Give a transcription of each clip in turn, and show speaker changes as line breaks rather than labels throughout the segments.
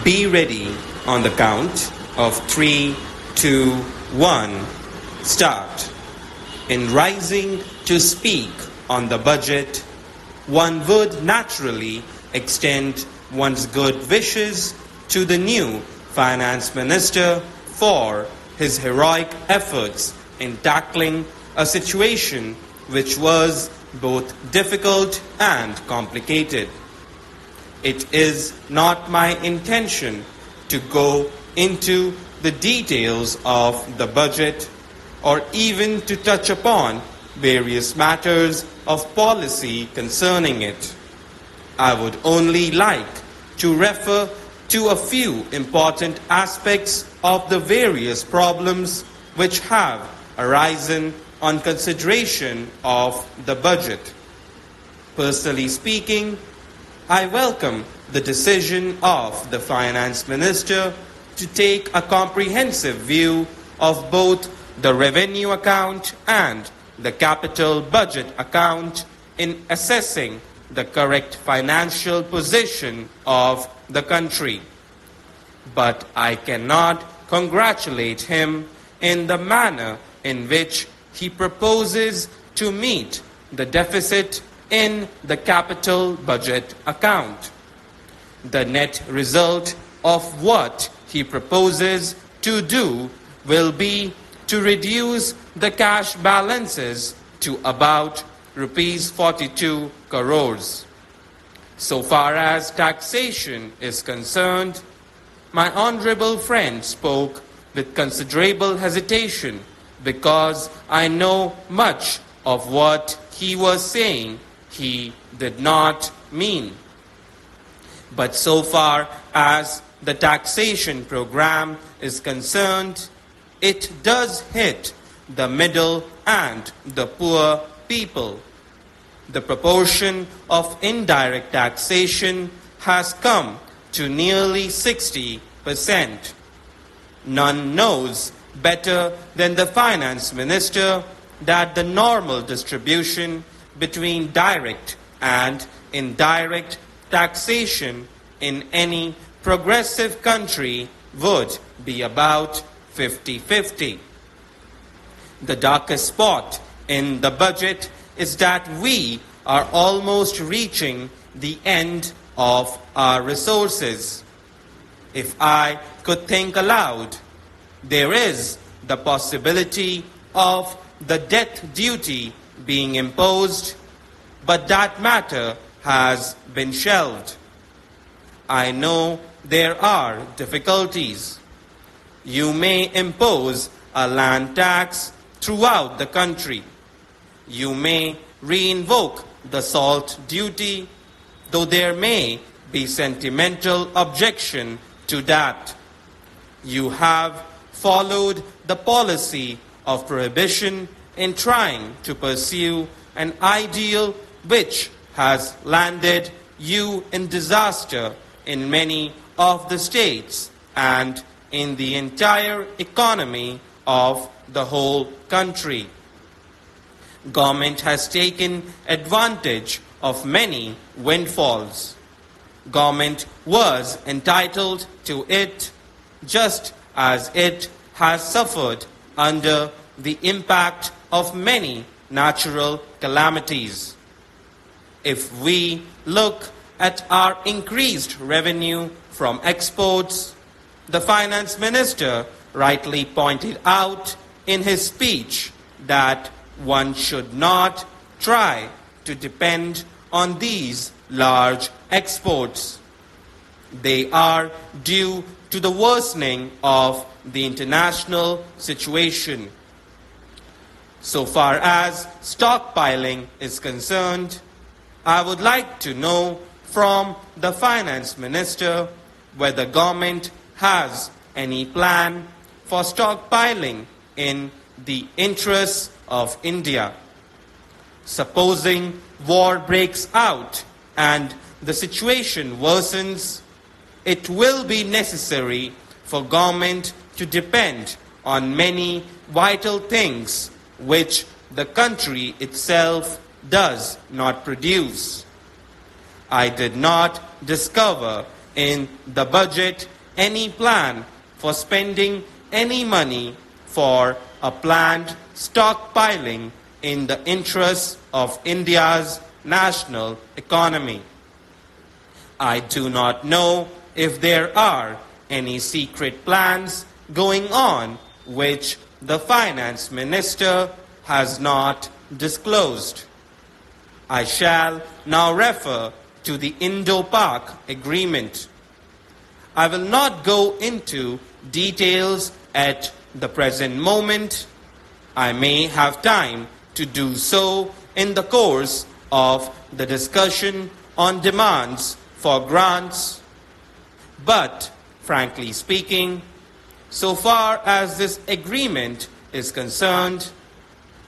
Be ready on the count of 3, 2, 1. Start. In rising to speak on the budget, one would naturally extend one's good wishes to the new Finance Minister for his heroic efforts in tackling a situation which was both difficult and complicated. It is not my intention to go into the details of the budget or even to touch upon various matters of policy concerning it. I would only like to refer to a few important aspects of the various problems which have arisen on consideration of the budget. Personally speaking, I welcome the decision of the Finance Minister to take a comprehensive view of both the revenue account and the capital budget account in assessing the correct financial position of the country. But I cannot congratulate him in the manner in which he proposes to meet the deficit in the capital budget account. The net result of what he proposes to do will be to reduce the cash balances to about rupees 42 crores. So far as taxation is concerned, my honorable friend spoke with considerable hesitation because I know much of what he was saying he did not mean. But so far as the taxation program is concerned, it does hit the middle and the poor people. The proportion of indirect taxation has come to nearly 60%. None knows better than the Finance Minister that the normal distribution between direct and indirect taxation in any progressive country would be about 50-50. The darkest spot in the budget is that we are almost reaching the end of our resources. If I could think aloud, there is the possibility of the death duty being imposed, but that matter has been shelved. I know there are difficulties. You may impose a land tax throughout the country. You may reinvoke the salt duty, though there may be sentimental objection to that. You have followed the policy of prohibition in trying to pursue an ideal which has landed you in disaster in many of the states and in the entire economy of the whole country. Government has taken advantage of many windfalls. Government was entitled to it, just as it has suffered under the impact of many natural calamities. If we look at our increased revenue from exports, the Finance Minister rightly pointed out in his speech that one should not try to depend on these large exports. They are due to the worsening of the international situation. So far as stockpiling is concerned, I would like to know from the Finance Minister whether government has any plan for stockpiling in the interests of India. Supposing war breaks out and the situation worsens, it will be necessary for government to depend on many vital things which the country itself does not produce. I did not discover in the budget any plan for spending any money for a planned stockpiling in the interests of India's national economy. I do not know if there are any secret plans going on which the finance minister has not disclosed. I shall now refer to the Indo-Pak Agreement. I will not go into details at the present moment. I may have time to do so in the course of the discussion on demands for grants. But, frankly speaking, so far as this agreement is concerned,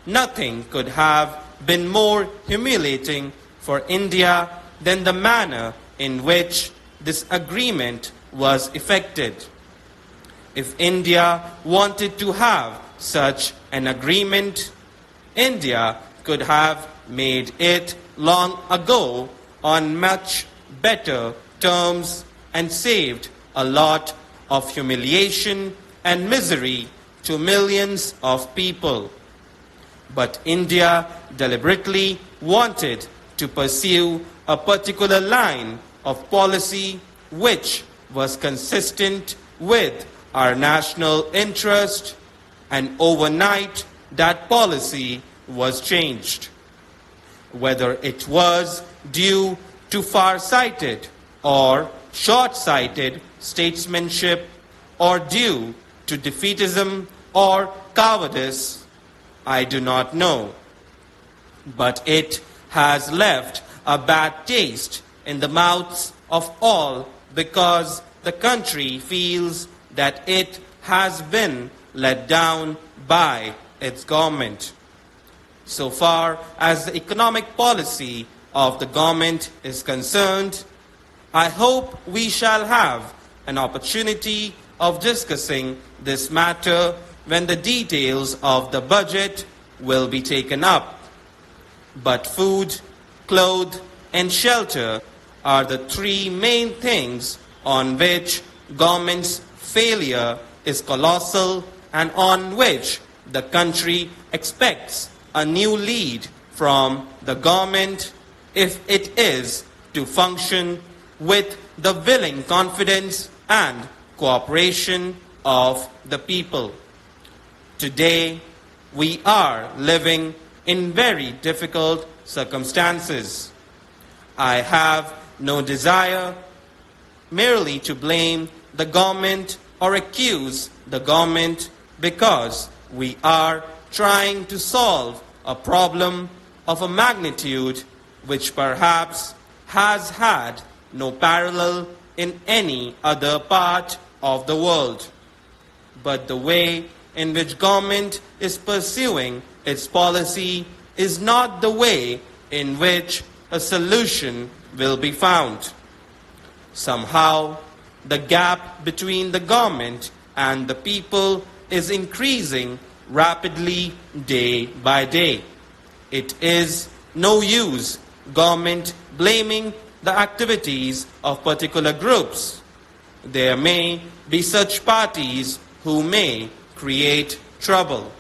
nothing could have been more humiliating for India than the manner in which this agreement was effected. If India wanted to have such an agreement, India could have made it long ago on much better terms and saved a lot of humiliation and misery to millions of people. But India deliberately wanted to pursue a particular line of policy which was consistent with our national interest, and overnight that policy was changed. Whether it was due to far-sighted or short-sighted statesmanship or due to defeatism or cowardice, I do not know. But it has left a bad taste in the mouths of all because the country feels that it has been let down by its government. So far as the economic policy of the government is concerned, I hope we shall have an opportunity of discussing this matter when the details of the budget will be taken up. But food, clothes, and shelter are the three main things on which government's failure is colossal and on which the country expects a new lead from the government if it is to function with the willing confidence and cooperation of the people. Today, we are living in very difficult circumstances. I have no desire merely to blame the government or accuse the government because we are trying to solve a problem of a magnitude which perhaps has had no parallel in any other part of the world. But the way in which government is pursuing its policy is not the way in which a solution will be found. Somehow, the gap between the government and the people is increasing rapidly day by day. It is no use government blaming the activities of particular groups. There may be such parties who may create trouble.